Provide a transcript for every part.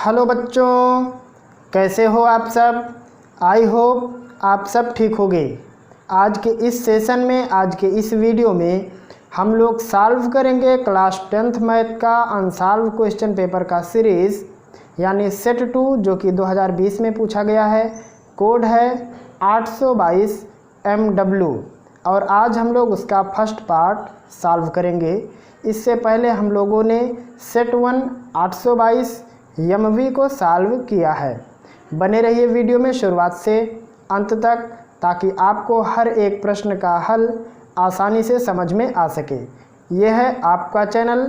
Hello बच्चों, कैसे हो आप सब। आई होप आप सब ठीक होंगे। आज के इस सेशन में, आज के इस वीडियो में हम लोग सॉल्व करेंगे क्लास 10th मैथ का अनसॉल्व क्वेश्चन पेपर का सीरीज़ यानी सेट 2 जो कि 2020 में पूछा गया है। कोड है 822 MW और आज हम लोग उसका फर्स्ट पार्ट सॉल्व करेंगे। इससे पहले हम लोगों ने सेट 1 822 MV को सॉल्व किया है। बने रहिए वीडियो में शुरुआत से अंत तक ताकि आपको हर एक प्रश्न का हल आसानी से समझ में आ सके। यह है आपका चैनल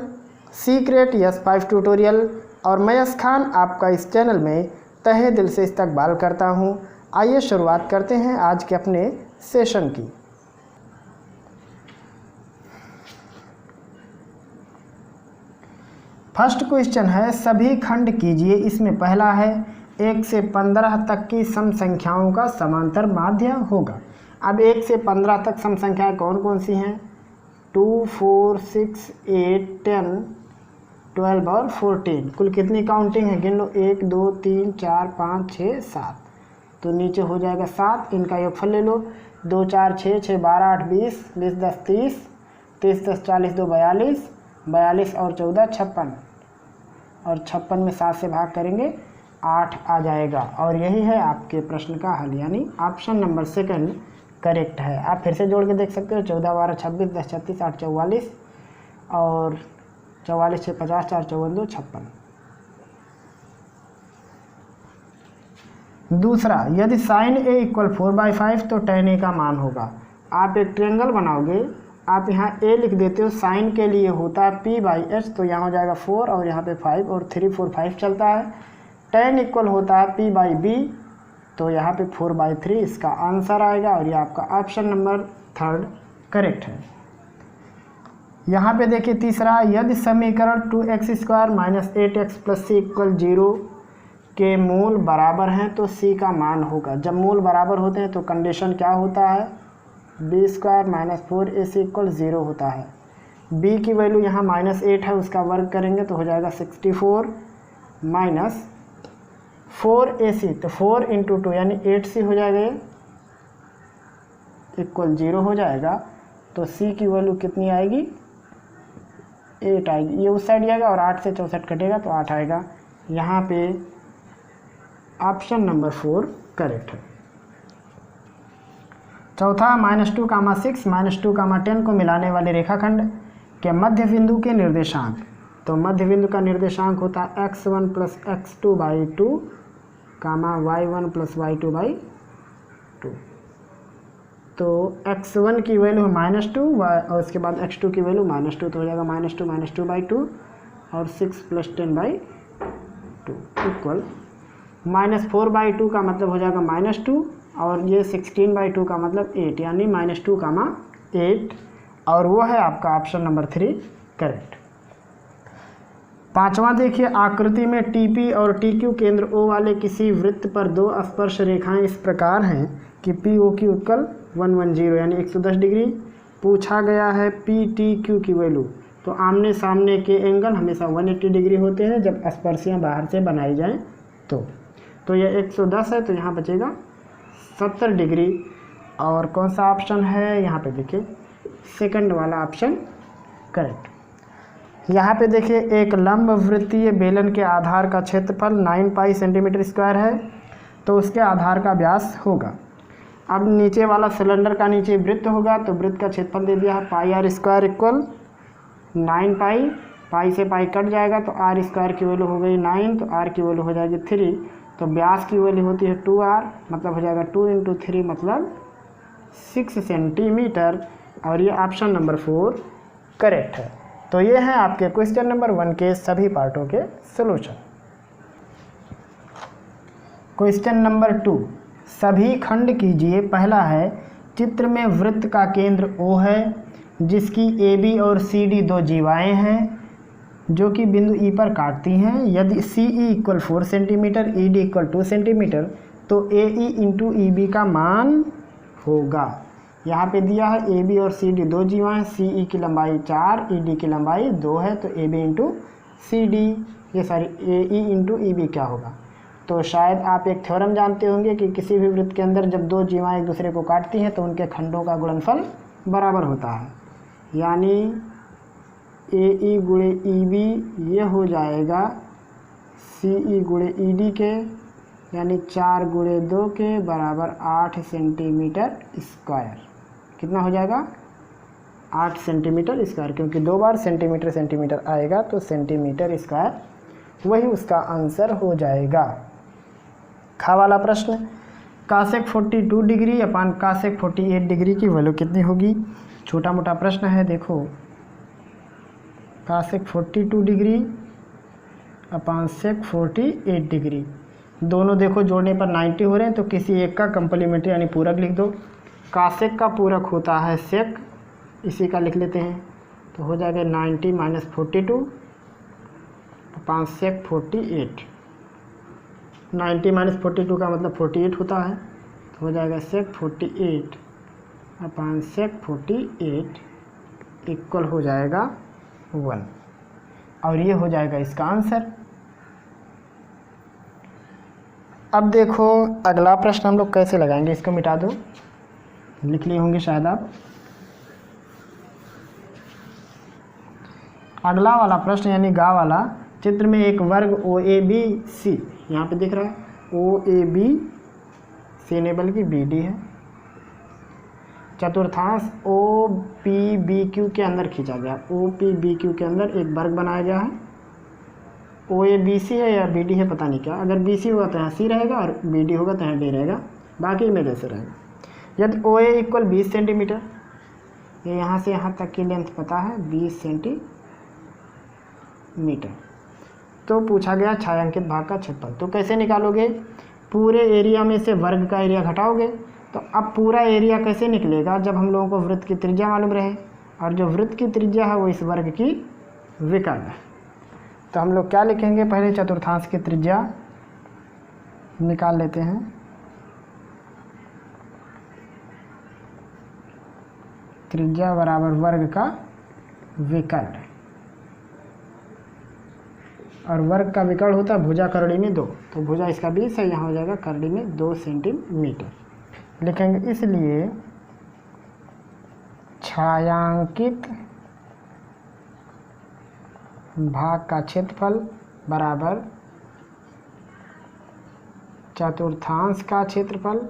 सीक्रेट यस 5 ट्यूटोरियल और मैं यस खान आपका इस चैनल में तहे दिल से इस्तकबाल करता हूं। आइए शुरुआत करते हैं आज के अपने सेशन की। फर्स्ट क्वेश्चन है सभी खंड कीजिए। इसमें पहला है 1 से 15 तक की सम संख्याओं का समांतर माध्य होगा। अब 1 से 15 तक सम संख्याएं कौन कौन सी हैं? 2, 4, 6, 8, 10, 12 और 14। कुल कितनी काउंटिंग है? गिन लो। 1, 2, 3, 4, 5, 6, 7। तो नीचे हो जाएगा 7। इनका योगफल ले लो। 2, 4, 6, 6, 12, 8, 20, 20, 10, 30, 30, 10, 40, 2, 42, 42 और 14, 56 और 56 में 7 से भाग करेंगे 8 आ जाएगा। और यही है आपके प्रश्न का हल, यानी ऑप्शन नंबर सेकंड करेक्ट है। आप फिर से जोड़ के देख सकते हो। 14, 12, 26, 10, 36, 8, 44 और 44, 6, 50, 4, 54, 2, 56। दूसरा, यदि साइन ए इक्वल 4/5 तो tan ए का मान होगा। आप एक ट्रायंगल बनाओगे, आप यहाँ a लिख देते हो। साइन के लिए होता है p/h, तो यहाँ हो जाएगा 4 और यहाँ पे 5 और 3, 4, 5 चलता है। tan इक्वल होता है p/b, तो यहाँ पे 4/3 इसका आंसर आएगा और ये आपका ऑप्शन नंबर थर्ड करेक्ट है। यहाँ पे देखिए तीसरा, यदि समीकरण 2x² - 8x + c = 0 के मूल बराबर हैं तो c का मान होगा। जब मूल बराबर होते हैं तो कंडीशन क्या होता है? b² - 4ac = 0 होता है। b की वैल्यू यहाँ -8 है, उसका वर्ग करेंगे तो हो जाएगा 64 - 4ac, तो 4 × 2 यानी 8c हो जाएगा, ये इक्वल 0 हो जाएगा। तो c की वैल्यू कितनी आएगी? 8 आएगी। ये उस साइड जाएगा और 8 से 64 कटेगा तो 8 आएगा। यहाँ पे ऑप्शन नंबर 4 करेक्ट है। चौथा, -2, 6, -2, 10 को मिलाने वाले रेखाखंड के मध्य बिंदु के निर्देशांक। तो मध्य बिंदु का निर्देशांक होता है x1 + x2/2, y1 + y2/2। तो x1 की वैल्यू -2 और उसके बाद x2 की वैल्यू -2, तो हो जाएगा -2 - 2/2 और 6 + 10/2 इक्वल -4/2 का मतलब हो जाएगा -2 और ये 16/2 का मतलब 8, यानी -2, 8 और वो है आपका ऑप्शन नंबर 3 करेक्ट। पांचवा देखिए, आकृति में TP और TQ केंद्र O वाले किसी वृत्त पर दो स्पर्श रेखाएं इस प्रकार हैं कि POQ = 110 यानी 110 डिग्री। पूछा गया है PTQ की वैल्यू। तो आमने सामने के एंगल हमेशा 180 डिग्री होते हैं जब स्पर्शियाँ बाहर से बनाई जाएं तो ये 110 है, तो यहाँ बचेगा 70 डिग्री। और कौन सा ऑप्शन है? यहाँ पे देखिए सेकंड वाला ऑप्शन करेक्ट। यहाँ पे देखिए एक लंब वृत्तीय बेलन के आधार का क्षेत्रफल 9π cm² है, तो उसके आधार का व्यास होगा। अब नीचे वाला सिलेंडर का नीचे वृत्त होगा, तो वृत्त का क्षेत्रफल दे दिया है πr² = 9π। पाई से पाई कट जाएगा तो r² की वैल्यू हो गई 9, तो r की वैल्यू हो जाएगी 3। तो व्यास की वैल्यू होती है 2r, मतलब हो जाएगा 2 × 3 मतलब 6 सेंटीमीटर और ये ऑप्शन नंबर 4 करेक्ट है। तो ये है आपके क्वेश्चन नंबर 1 के सभी पार्टों के सॉल्यूशन। क्वेश्चन नंबर 2, सभी खंड कीजिए। पहला है, चित्र में वृत्त का केंद्र O है जिसकी AB और CD दो जीवाएँ हैं जो कि बिंदु E पर काटती हैं। यदि CE = 4 सेंटीमीटर, ED = 2 सेंटीमीटर तो AE × EB का मान होगा। यहाँ पे दिया है AB और CD दो जीवा हैं, CE की लंबाई 4, ED की लंबाई 2 है, तो AB × CD ये सारी AE इंटू EB क्या होगा। तो शायद आप एक थ्योरम जानते होंगे कि किसी भी वृत्त के अंदर जब दो जीवाएँ एक दूसरे को काटती हैं तो उनके खंडों का गुणनफल बराबर होता है, यानी AE गुणे EB ये हो जाएगा CE गुणे ED के, यानी 4 गुणे 2 के बराबर 8 सेंटीमीटर स्क्वायर। कितना हो जाएगा? 8 सेंटीमीटर स्क्वायर, क्योंकि 2 बार सेंटीमीटर सेंटीमीटर आएगा तो सेंटीमीटर स्क्वायर वही उसका आंसर हो जाएगा। खा वाला प्रश्न, कासेक 42 डिग्री अपान कासेक 48 डिग्री की वैल्यू कितनी होगी। छोटा मोटा प्रश्न है, देखो कासेक 42 डिग्री अपान सेक 48 डिग्री, दोनों देखो जोड़ने पर 90 हो रहे हैं, तो किसी एक का कंप्लीमेंट्री यानी पूरक लिख दो। कासेक का पूरक होता है सेक, इसी का लिख लेते हैं, तो हो जाएगा 90 माइनस 42 अपान सेक 48। 90 माइनस 42 का मतलब 48 होता है, तो हो जाएगा सेक 48 अपान सेक 48 इक्वल हो जाएगा 1, और ये हो जाएगा इसका आंसर। अब देखो अगला प्रश्न हम लोग कैसे लगाएंगे, इसको मिटा दो, लिख लिए होंगे शायद आप। अगला वाला प्रश्न यानी गा वाला, चित्र में एक वर्ग OABC यहाँ पे दिख रहा है, OABC नहीं बल्कि BD है, चतुर्थांश OPBQ के अंदर खींचा गया। OPBQ के अंदर एक वर्ग बनाया गया है, OABC है या BD है पता नहीं क्या, अगर BC होगा तो यहाँ C रहेगा और BD होगा तो यहाँ D रहेगा, बाकी में जैसे रहेगा। यदि OA इक्वल 20 सेंटीमीटर, ये यहाँ से यहाँ तक की लेंथ पता है 20 सेंटीमीटर, तो पूछा गया छायांकित भाग का क्षेत्रफल। तो कैसे निकालोगे, पूरे एरिया में से वर्ग का एरिया घटाओगे, तो अब पूरा एरिया कैसे निकलेगा जब हम लोगों को वृत्त की त्रिज्या मालूम रहे, और जो वृत्त की त्रिज्या है वो इस वर्ग की विकर्ण है। तो हम लोग क्या लिखेंगे, पहले चतुर्थांश की त्रिज्या निकाल लेते हैं। त्रिज्या बराबर वर्ग का विकर्ण, और वर्ग का विकर्ण होता है भुजा करड़ी में 2, तो भुजा इसका 20 है, यहाँ हो जाएगा करड़ी में 2 सेंटीमीटर लिखेंगे। इसलिए छायांकित भाग का क्षेत्रफल बराबर चतुर्थांश का क्षेत्रफल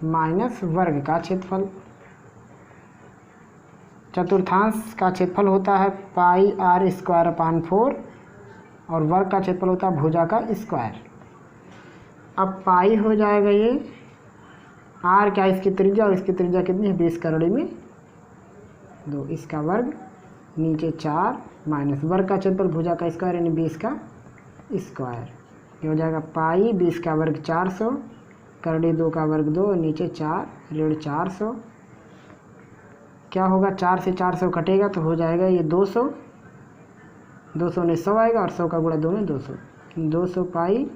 माइनस वर्ग का क्षेत्रफल। चतुर्थांश का क्षेत्रफल होता है पाई r स्क्वायर अपान 4, और वर्ग का क्षेत्रफल होता है भुजा का स्क्वायर। अब पाई हो जाएगा ये r क्या इसकी त्रिज्या, और इसकी त्रिज्या कितनी है 20 करड़ी में 2, इसका वर्ग नीचे 4 माइनस वर्ग का क्षेत्रफल भुजा का स्क्वायर यानी 20 का स्क्वायर, ये हो जाएगा पाई 20 का वर्ग 400, करड़ी 2 का वर्ग 2, नीचे 4 ऋण 400, क्या होगा 4 से 400 कटेगा तो हो जाएगा ये 200, 200 ने 100 आएगा और 100 का गुणा 2 में 200, 200 पाई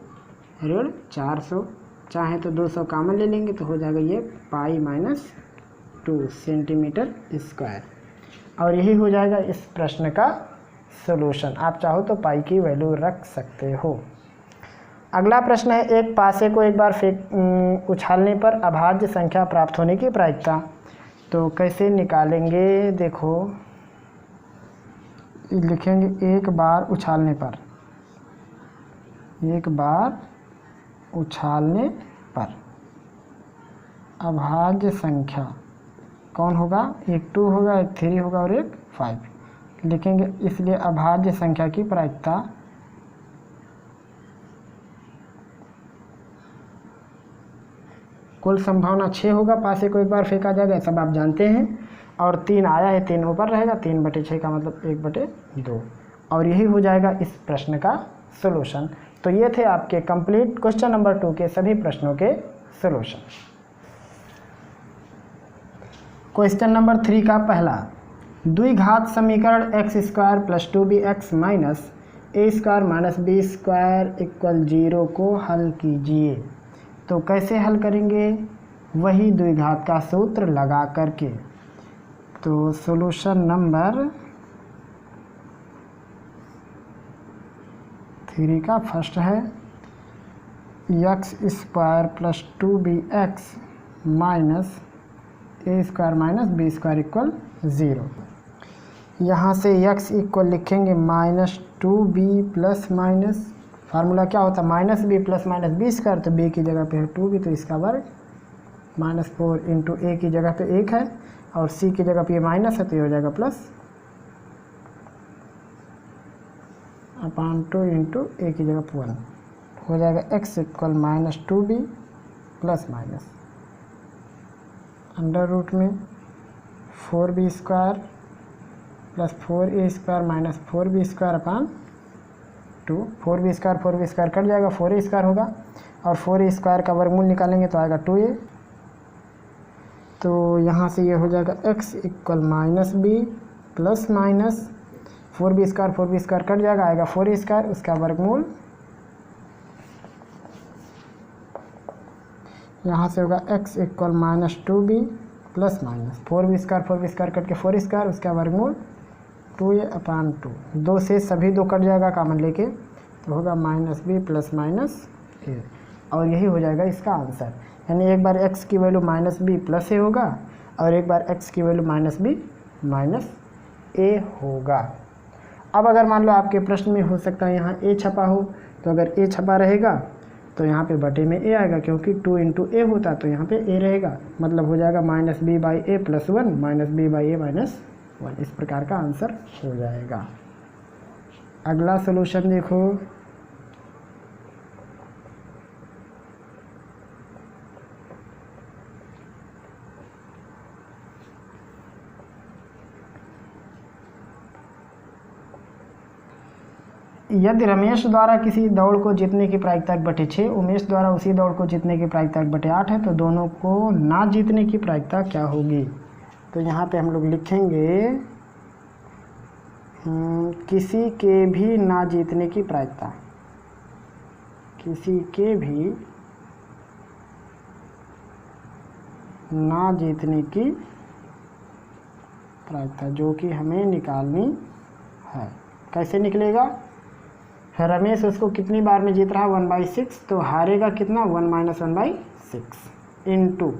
ऋण 400, चाहे तो 200 कॉमन ले लेंगे तो हो जाएगा ये पाई माइनस 2 सेंटीमीटर स्क्वायर, और यही हो जाएगा इस प्रश्न का सॉल्यूशन। आप चाहो तो पाई की वैल्यू रख सकते हो। अगला प्रश्न है, एक पासे को एक बार उछालने पर अभाज्य संख्या प्राप्त होने की प्रायिकता। तो कैसे निकालेंगे, देखो लिखेंगे एक बार उछालने पर, एक बार उछालने पर अभाज्य संख्या कौन होगा, एक 2 होगा, एक 3 होगा और एक 5 लिखेंगे। इसलिए अभाज्य संख्या की प्रायिकता कुल संभावना 6 होगा, पासे को एक बार फेंका जाएगा, सब आप जानते हैं, और 3 आया है 3 ऊपर रहेगा, 3/6 का मतलब 1/2, और यही हो जाएगा इस प्रश्न का सॉल्यूशन। तो ये थे आपके कंप्लीट क्वेश्चन नंबर 2 के सभी प्रश्नों के सॉल्यूशन। क्वेश्चन नंबर 3 का पहला, द्विघात समीकरण x² + 2bx minus a² - b² = 0 को हल कीजिए। तो कैसे हल करेंगे, वही द्विघात का सूत्र लगा करके। तो सॉल्यूशन नंबर 3 का फर्स्ट है x square plus 2bx minus a square minus B square equal 0। यहाँ से x इक्वल लिखेंगे -2b प्लस माइनस, फार्मूला क्या होता है -b plus minus B square, तो b की जगह पे है 2b तो इसका वर्ग, -4 इंटू a की जगह पे 1 है और c की जगह पे ये माइनस है तो ये हो जाएगा प्लस (2) इंटू a की जगह पे 1 हो जाएगा। x equal -2b plus minus under root में 4b square plus 4a square minus 4b square upon 2, 4b square cut जाएगा, 4a स्क्वायर होगा और 4a स्क्वायर का वर्गमूल निकालेंगे तो आएगा 2a। तो यहाँ से ये हो जाएगा x equal -b plus minus 4b square cut जाएगा, आएगा 4a स्क्वायर, उसका वर्गमूल यहाँ से होगा x equal -2b plus minus 4b square cut के 4 स्क्वायर, उसका वर्गमूल 2a अपान 2, 2 से सभी 2 कट जाएगा कॉमन लेके तो होगा -b प्लस माइनस a और यही हो जाएगा इसका आंसर। यानी एक बार x की वैल्यू -b प्लस a होगा और एक बार x की वैल्यू -b माइनस a होगा। अब अगर मान लो आपके प्रश्न में हो सकता है यहाँ a छपा हो, तो अगर a छपा रहेगा तो यहाँ पे बटे में a आएगा, क्योंकि 2 इंटू a होता है तो यहाँ पे a रहेगा, मतलब हो जाएगा -b by a plus 1 -b by a minus 1, इस प्रकार का आंसर हो जाएगा। अगला सॉल्यूशन देखो, यदि रमेश द्वारा किसी दौड़ को जीतने की प्रायिकता बटे 6, उमेश द्वारा उसी दौड़ को जीतने की प्रायिकता बटे 8 है, तो दोनों को ना जीतने की प्रायिकता क्या होगी। तो यहाँ पे हम लोग लिखेंगे किसी के भी ना जीतने की प्रायिकता, किसी के भी ना जीतने की प्रायिकता जो कि हमें निकालनी है। कैसे निकलेगा, रमेश उसको कितनी बार में जीत रहा है 1/6, तो हारेगा कितना 1 - 1/6 इंटू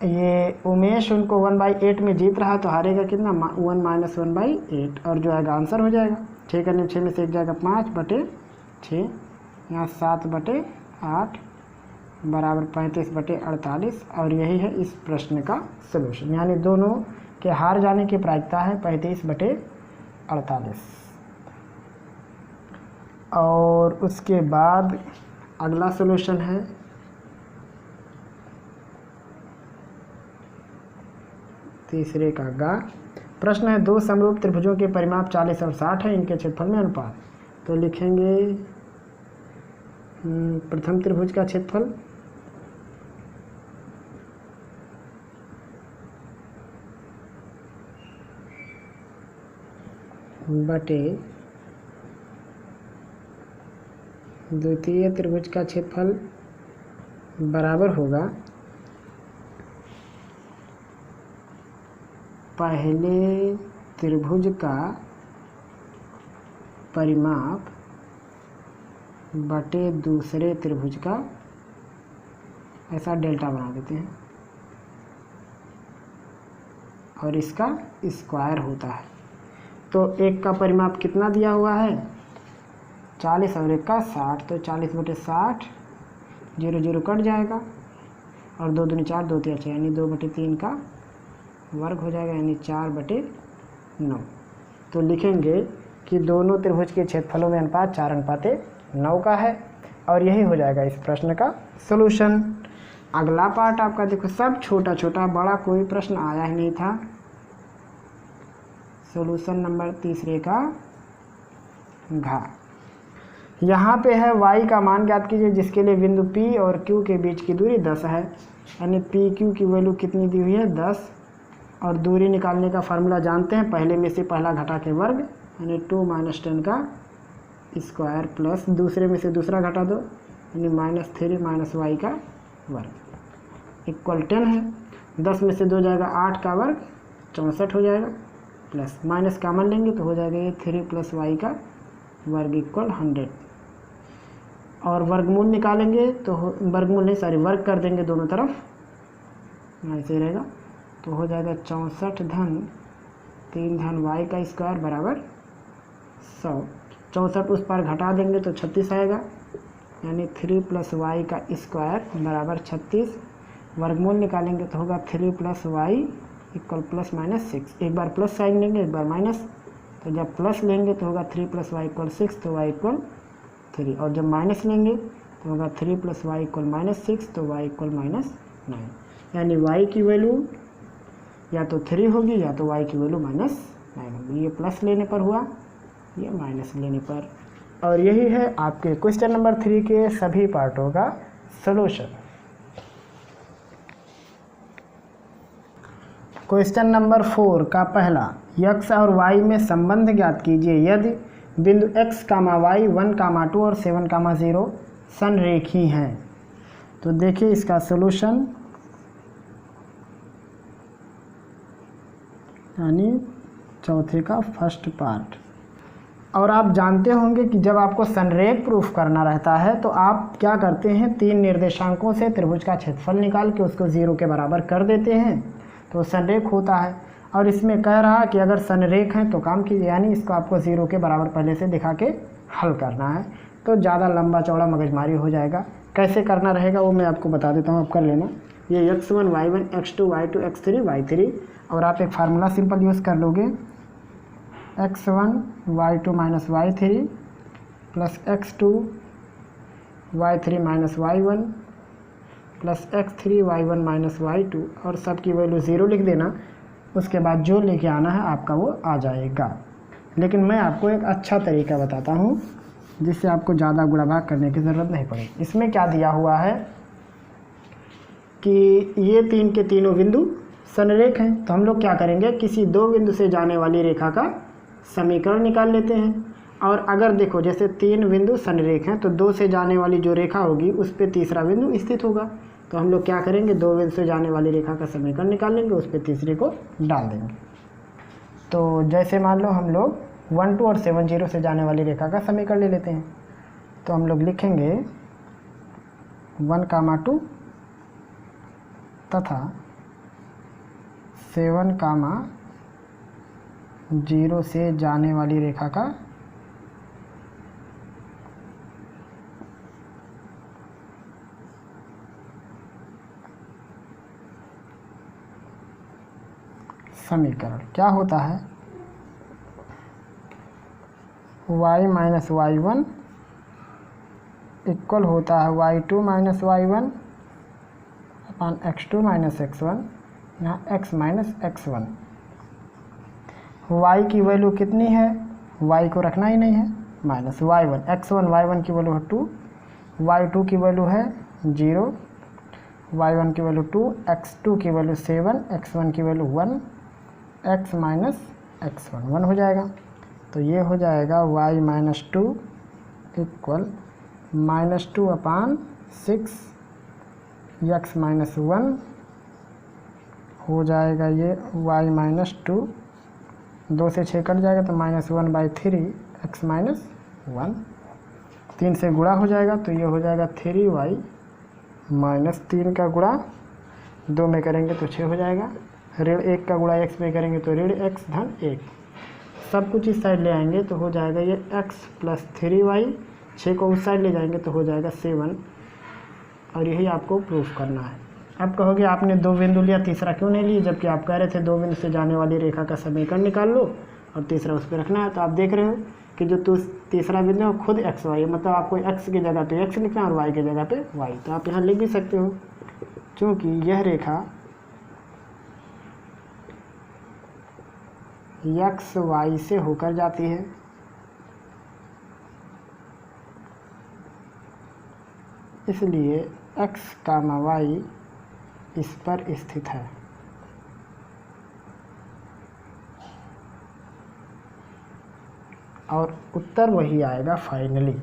ये उमेश उनको 1/8 में जीत रहा है तो हारेगा कितना 1 - 1/8 और जो आएगा आंसर हो जाएगा। 6 करने 6 में से 1 जाएगा 5/6, यहाँ 7/8 बराबर 35/48 और यही है इस प्रश्न का सलूशन। यानी दोनों के हार जाने की प्रायिकता है 35/48। और उसके बाद अगला सॉल्यूशन है तीसरे का गा। प्रश्न है 2 समरूप त्रिभुजों के परिमाप 40 और 60 है, इनके क्षेत्रफल में अनुपात। तो लिखेंगे प्रथम त्रिभुज का क्षेत्रफल बटे द्वितीय त्रिभुज का क्षेत्रफल बराबर होगा पहले त्रिभुज का परिमाप बटे दूसरे त्रिभुज का, ऐसा डेल्टा बना देते हैं, और इसका स्क्वायर होता है। तो एक का परिमाप कितना दिया हुआ है 40 और एक का 60, तो 40/60 0 0 कट जाएगा और 2 दूनी 4 2 3 6 यानी 2/3 का वर्ग हो जाएगा, यानी 4/9। तो लिखेंगे कि दोनों त्रिभुज के क्षेत्रफलों में अनुपात 4:9 का है और यही हो जाएगा इस प्रश्न का सॉल्यूशन। अगला पार्ट आपका देखो, सब छोटा छोटा, बड़ा कोई प्रश्न आया ही नहीं था। सॉल्यूशन नंबर तीसरे का घा। यहाँ पे है y का मान ज्ञात कीजिए जिसके लिए बिंदु P और Q के बीच की दूरी 10 है, यानी PQ की वैल्यू कितनी दी हुई है 10, और दूरी निकालने का फार्मूला जानते हैं, पहले में से पहला घटा के वर्ग यानी 2 - 10 का स्क्वायर प्लस दूसरे में से दूसरा घटा दो यानी -3 - y का वर्ग इक्वल 10 है। 10 में से 2 जाएगा 8 का वर्ग 64 हो जाएगा, प्लस माइनस कॉमन लेंगे तो हो जाएगा ये 3 + y का वर्ग इक्वल 100, और वर्गमूल निकालेंगे तो वर्गमूल नहीं सॉरी वर्ग कर देंगे दोनों तरफ, ऐसे रहेगा तो हो जाएगा 64 धन 3 धन वाई का स्क्वायर बराबर 100। 64 उस पर घटा देंगे तो 36 आएगा, यानी 3 प्लस वाई का स्क्वायर बराबर 36। वर्गमूल निकालेंगे तो होगा 3 plus Y equal plus minus 6। एक बार प्लस साइन लेंगे एक बार माइनस, तो जब प्लस लेंगे तो होगा 3 प्लस वाई इक्वल 6 तो वाई इक्वल 3, और जब माइनस लेंगे तो होगा 3 प्लस वाई इक्वल माइनस 6 तो वाई इक्वल माइनस 9। यानी वाई की वैल्यू या तो 3 होगी या तो वाई की वैल्यू माइनस 9 होगी। ये प्लस लेने पर हुआ, ये माइनस लेने पर। और यही है आपके क्वेश्चन नंबर 3 के सभी पार्टों का सलूशन। क्वेश्चन नंबर 4 का पहला, x और y में संबंध ज्ञात कीजिए यदि बिंदु x, y 1, 2 और 7, 0 संरेखी हैं। तो देखिए इसका सलूशन, यानी चौथे का फर्स्ट पार्ट। और आप जानते होंगे कि जब आपको संरेख प्रूफ करना रहता है तो आप क्या करते हैं, 3 निर्देशांकों से त्रिभुज का क्षेत्रफल निकाल के उसको 0 के बराबर कर देते हैं तो संरेख होता है। और इसमें कह रहा कि अगर संरेख है तो काम कीजिए, यानी इसको आपको 0 के बराबर पहले से दिखा के हल करना है, तो ज़्यादा लंबा चौड़ा मगजमारी हो जाएगा। कैसे करना रहेगा वो मैं आपको बता देता हूँ, आप कर लेना। ये x1 y1 x2 y2 x3 y3, और आप एक फार्मूला सिंपल यूज़ कर लोगे, x1 y2 minus y3 plus x2 y3 minus y1 plus x3 y1 minus y2, और सब की वैल्यू 0 लिख देना। उसके बाद जो लेके आना है आपका वो आ जाएगा। लेकिन मैं आपको एक अच्छा तरीका बताता हूँ जिससे आपको ज़्यादा गुणा भाग करने की ज़रूरत नहीं पड़ेगी। इसमें क्या दिया हुआ है कि ये 3 के तीनों बिंदु संरेख हैं, तो हम लोग क्या करेंगे, किसी 2 बिंदु से जाने वाली रेखा का समीकरण निकाल लेते हैं। और अगर देखो जैसे 3 बिंदु संरेख हैं तो 2 से जाने वाली जो रेखा होगी उस पर तीसरा बिंदु स्थित होगा, तो हम लोग क्या करेंगे, 2 बिंदु से जाने वाली रेखा का समीकरण निकाल लेंगे, उस पर तीसरे को डाल देंगे। तो जैसे मान लो हम लोग 1, 2 और 7, 0 से जाने वाली रेखा का समीकरण ले लेते हैं, तो हम लोग लिखेंगे 1, 2 तथा 7, 0 से जाने वाली रेखा का समीकरण। क्या होता है, y माइनस y1 इक्वल होता है y2 माइनस y1 अपान x2 माइनस x1, यहाँ x माइनस x1। y की वैल्यू कितनी है, y को रखना ही नहीं है, माइनस y1, x1 y1 की वैल्यू है 2, y2 की वैल्यू है 0, y1 की वैल्यू 2, x2 की वैल्यू 7, x1 की वैल्यू 1, x माइनस x1 1 हो जाएगा। तो ये हो जाएगा y माइनस 2 इक्वल माइनस 2 अपान 6 x माइनस 1 हो जाएगा। ये y माइनस 2 2 से 6 कट जाएगा तो माइनस 1/3 x माइनस 1, 3 से गुणा हो जाएगा तो ये हो जाएगा 3y माइनस 3 का गुणा 2 में करेंगे तो 6 हो जाएगा, ऋण 1 का गुणा x में करेंगे तो ऋण x धन 1, सब कुछ इस साइड ले आएंगे तो हो जाएगा ये x प्लस 3y, 6 को उस साइड ले जाएंगे तो हो जाएगा 7, और यही आपको प्रूफ करना है। अब कहोगे आपने 2 बिंदु लिया, तीसरा क्यों नहीं लिए, जबकि आप कह रहे थे 2 बिंदु से जाने वाली रेखा का समीकरण निकाल लो और तीसरा उस पर रखना है। तो आप देख रहे हो कि जो तीसरा बिंदु है खुद x y है, मतलब आपको x की जगह पे x लिखना है और y की जगह पे y, तो आप यहाँ लिख भी सकते हो क्योंकि यह रेखा x y से होकर जाती है, इसलिए x, y इस पर स्थित है। और उत्तर वही आएगा फाइनली।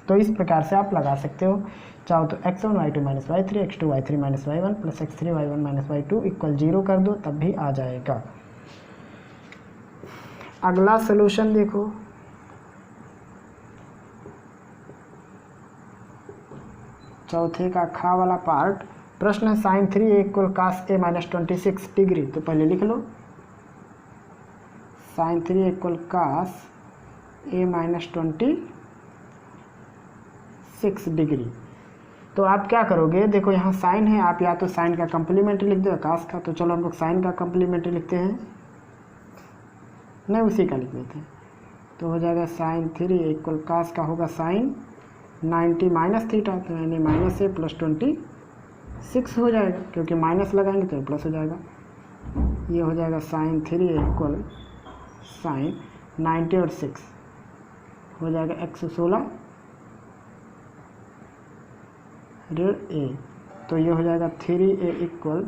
तो इस प्रकार से आप लगा सकते हो, चाहो तो x1 y2 minus y3 x2 y3 minus y1 plus x3 y1 minus y2 equal 0 कर दो, तब भी आ जाएगा। अगला सलूशन देखो, चौथे का खा वाला पार्ट। प्रश्न है sin 3a = cos a - 26 degree. तो पहले लिख लो sin 3a = cos a - 26 degree. तो आप क्या करोगे, देखो यहाँ साइन है, आप या तो साइन का कम्प्लीमेंट्री लिख दो या कास का। तो चलो हम लोग साइन का कम्प्लीमेंट्री लिखते हैं, नहीं उसी का लिख देते हैं। तो हो जाएगा sin 3a = कास का होगा साइन 90 - थीटा, तो यानी माइनस a + 26 हो जाएगा, क्योंकि माइनस लगाएंगे तो प्लस हो जाएगा। ये हो जाएगा sin 3a = साइन 90 और 6 हो जाएगा 116 ऋण a। तो ये हो जाएगा 3a =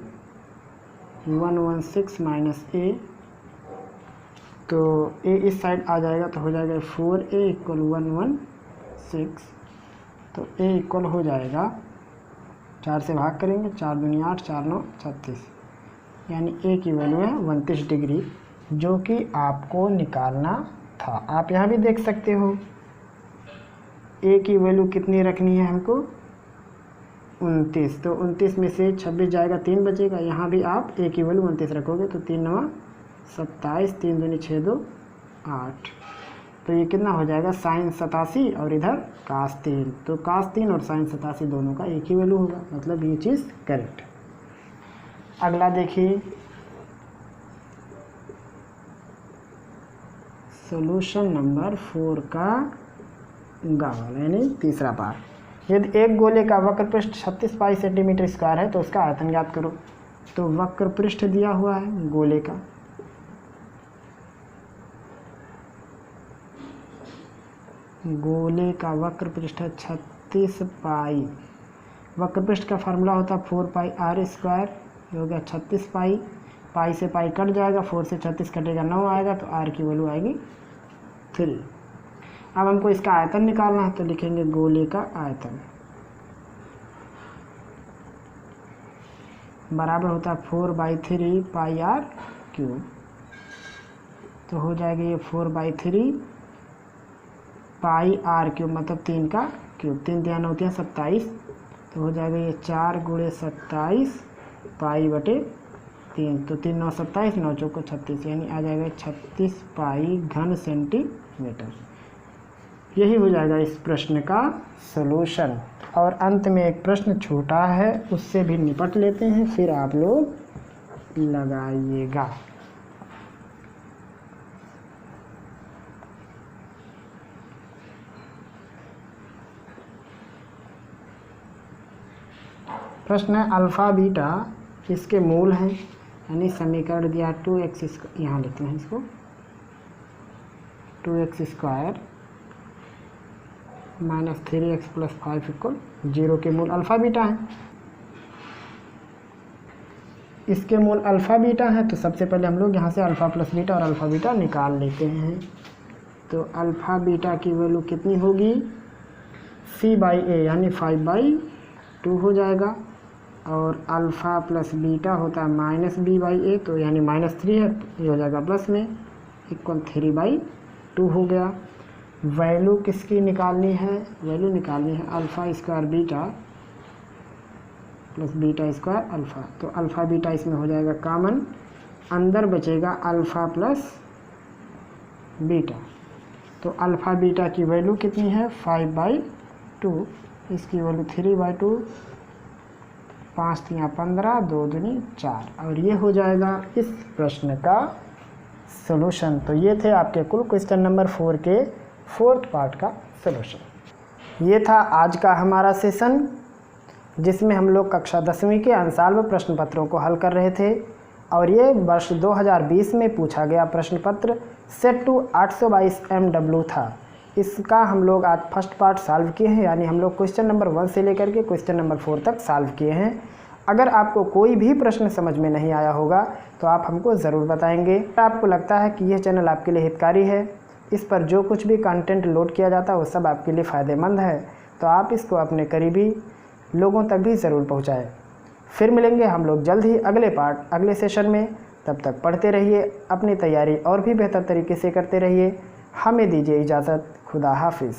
116 - a। तो a इस साइड आ जाएगा तो हो जाएगा 4a = 116। तो a इक्वल हो जाएगा 4 से भाग करेंगे, 4 दूनी 8, 4 9 36, यानी a की वैल्यू है 29 डिग्री, जो कि आपको निकालना था। आप यहाँ भी देख सकते हो a की वैल्यू कितनी रखनी है हमको, 29। तो 29 में से 26 जाएगा, 3 बचेगा। यहाँ भी आप a की वैल्यू 29 रखोगे तो 3 9 27, 3 दूनी 6 2 8। तो ये कितना हो जाएगा sin 87 और इधर cos 3। तो cos 3 और sin 87 दोनों का एक ही वैल्यू होगा, मतलब ये चीज़ करेक्ट है। अगला देखिए सॉल्यूशन नंबर 4 का गावल, यानी तीसरा पार्ट। यदि एक गोले का वक्र पृष्ठ 36 पाई सेंटीमीटर स्क्वायर है तो उसका आयतन ज्ञात करो। तो वक्र पृष्ठ दिया हुआ है गोले का, गोले का वक्र पृष्ठ है 36 पाई। वक्र पृष्ठ का फार्मूला होता है 4 पाई r स्क्वायर। ये हो गया 36 पाई, पाई से पाई कट जाएगा, 4 से 36 कटेगा 9 आएगा, तो r की वैल्यू आएगी 3। अब हमको इसका आयतन निकालना है, तो लिखेंगे गोले का आयतन बराबर होता है 4/3 पाई r क्यूब। तो हो जाएगा ये 4/3 पाई r क्यूब, मतलब 3 का क्यूब। 3 3 9 3 27, तो हो जाएगा ये 4 × 27 पाई बटे 3। तो 3 9 27, 9 चौको 36, यानी आ जाएगा 36 पाई घन सेंटीमीटर। यही हो जाएगा इस प्रश्न का सॉल्यूशन। और अंत में एक प्रश्न छोटा है, उससे भी निपट लेते हैं, फिर आप लोग लगाइएगा। प्रश्न है अल्फ़ा बीटा इसके मूल हैं, यानी समीकरण दिया 2x, यहाँ लिखते हैं इसको 2x² - 3x + 5 = 0 के मूल अल्फ़ा बीटा हैं। इसके मूल अल्फ़ा बीटा है, तो सबसे पहले हम लोग यहाँ से अल्फ़ा प्लस बीटा और अल्फ़ा बीटा निकाल लेते हैं। तो अल्फ़ा बीटा की वैल्यू कितनी होगी, c/a यानी 5/2 हो जाएगा। और अल्फ़ा प्लस बीटा होता है -b/a, तो यानी -3 है, ये हो जाएगा प्लस में, इक्वल 3/2 हो गया। वैल्यू किसकी निकालनी है, वैल्यू निकालनी है α² बीटा प्लस β² अल्फ़ा। तो अल्फ़ा बीटा इसमें हो जाएगा कॉमन, अंदर बचेगा अल्फ़ा प्लस बीटा। तो अल्फ़ा बीटा की वैल्यू कितनी है 5/2, इसकी वैल्यू 3/2, 5 3 15, 2 दूनी 4। और ये हो जाएगा इस प्रश्न का सॉल्यूशन। तो ये थे आपके कुल क्वेश्चन नंबर 4 के 4th पार्ट का सॉल्यूशन। ये था आज का हमारा सेशन, जिसमें हम लोग कक्षा 10वीं के अंशाल्व प्रश्न पत्रों को हल कर रहे थे। और ये वर्ष 2020 में पूछा गया प्रश्न पत्र सेट टू 822 MW था। इसका हम लोग आज फर्स्ट पार्ट सॉल्व किए हैं, यानी हम लोग क्वेश्चन नंबर 1 से लेकर के क्वेश्चन नंबर 4 तक सॉल्व किए हैं। अगर आपको कोई भी प्रश्न समझ में नहीं आया होगा तो आप हमको ज़रूर बताएंगे। आपको लगता है कि यह चैनल आपके लिए हितकारी है, इस पर जो कुछ भी कंटेंट लोड किया जाता है वो सब आपके लिए फ़ायदेमंद है, तो आप इसको अपने करीबी लोगों तक भी ज़रूर पहुँचाएँ। फिर मिलेंगे हम लोग जल्द ही अगले पार्ट अगले सेशन में। तब तक पढ़ते रहिए, अपनी तैयारी और भी बेहतर तरीके से करते रहिए। हमें दीजिए इजाज़त। खुदा हाफिज़।